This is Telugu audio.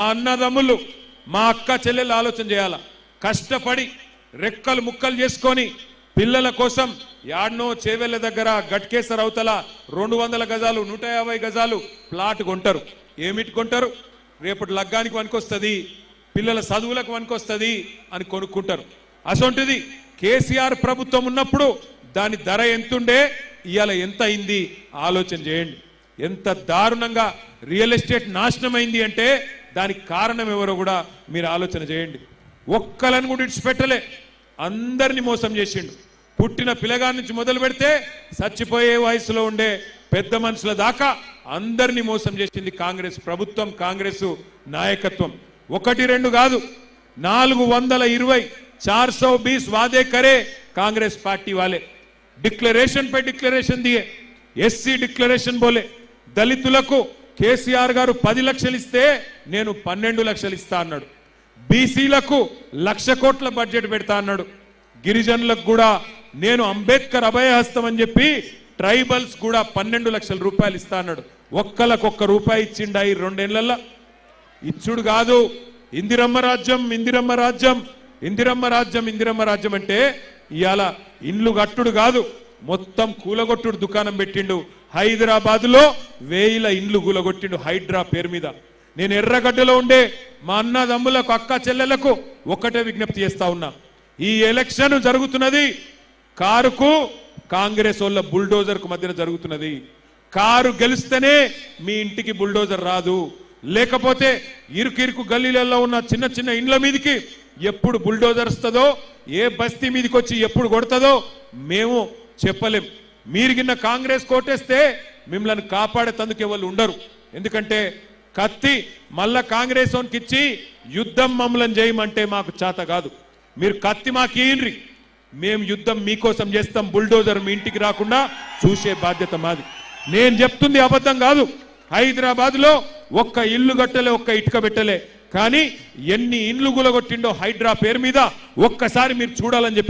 అన్నదమ్ములు మా అక్క చెల్లెలు ఆలోచన చేయాల కష్టపడి రెక్కలు ముక్కలు చేసుకొని పిల్లల కోసం యాడ్నో చేవెళ్ళ దగ్గర గట్కేసర్ అవతల 200 గజాలు 150 గజాలు ప్లాట్ కొంటారు ఏమిటి కొంటారు రేపటి లగ్గానికి వనుకొస్తది పిల్లల చదువులకు వనుకొస్తది అని కొనుక్కుంటారు అసొంటిది కేసీఆర్ ప్రభుత్వం ఉన్నప్పుడు దాని ధర ఎంతుండే ఇయాల ఎంత అయింది ఆలోచన చేయండి ఎంత దారుణంగా రియల్ ఎస్టేట్ నాశనమైంది అంటే దానికి కారణం ఎవరో కూడా మీరు ఆలోచన చేయండి ఒక్కలను కూడా ఇడిచిపెట్టలే అందరిని మోసం చేసిండు పుట్టిన పిల్లగాడి నుంచి మొదలు పెడితే చచ్చిపోయే వయసులో ఉండే పెద్ద మనుషుల దాకా అందరినీ మోసం చేసింది కాంగ్రెస్ ప్రభుత్వం కాంగ్రెస్ నాయకత్వం ఒకటి రెండు కాదు 420 420 वादे करे कांग्रेस पार्टी वाले डिक्लेरेशन पे डिक्लेरेशन दिए एससी डिक्लेरेशन बोले दलितुలకు కేసీఆర్ గారు 10 లక్షలు ఇస్తే నేను 12 లక్షలు ఇస్తా అన్నాడు బీసీలకు 1,00,000 కోట్ల బడ్జెట్ పెడతా అన్నాడు గిరిజనులకు కూడా నేను అంబేద్కర్ అభయహస్తం అని చెప్పి ట్రైబల్స్ కూడా 12 లక్షల రూపాయలు ఇస్తా అన్నాడు ఒక్క రూపాయి ఇచ్చిండా ఈ 2 ఏళ్లలో ఇచ్చుడు కాదు ఇందిరమ్మ రాజ్యం ఇందిరమ్మ రాజ్యం ఇందిరమ్మ రాజ్యం ఇందిరమ్మ రాజ్యం అంటే ఇయాల ఇండ్లు కట్టుడు కాదు మొత్తం కూలగొట్టుడు దుకాణం పెట్టిండు హైదరాబాద్ లో 1000 ఇండ్లు కూలగొట్టిండు హైడ్రా పేరు మీద నేను ఎర్రగడ్డలో ఉండే మా అన్నదమ్ములకు అక్క చెల్లెలకు ఒకటే విజ్ఞప్తి చేస్తా ఉన్నా ఈ ఎలక్షన్ జరుగుతున్నది కారుకు కాంగ్రెస్ వాళ్ళ బుల్డోజర్ కు మధ్యన జరుగుతున్నది కారు గెలిస్తేనే మీ ఇంటికి బుల్డోజర్ రాదు లేకపోతే ఇరుకిరుకు గల్లీలలో ఉన్న చిన్న చిన్న ఇండ్ల మీదకి ఎప్పుడు బుల్డోజర్ వస్తుందో ఏ బస్తీ మీదకి వచ్చి ఎప్పుడు కొడతాదో మేము చెప్పలేం మీరు గిన్న కాంగ్రెస్ కోటేస్తే మిమ్మల్ని కాపాడే తందుకు ఎవరు ఉండరు ఎందుకంటే కత్తి మళ్ళా కాంగ్రెస్ వానికి ఇచ్చి యుద్ధం మమ్మల్ని చేయమంటే మాకు చేత కాదు మీరు కత్తి మాకు ఇయ్యండి మేము యుద్ధం మీకోసం చేస్తాం బుల్డోజర్ మీ ఇంటికి రాకుండా చూసే బాధ్యత మాది నేను చెప్తుంది అబద్ధం కాదు హైదరాబాద్ లో ఒక్క ఇల్లు కట్టలే ఒక్క ఇటుక పెట్టలే కానీ ఎన్ని ఇండ్లు గులగొట్టిండో హైడ్రా పేరు మీద ఒక్కసారి మీరు చూడాలని చెప్పి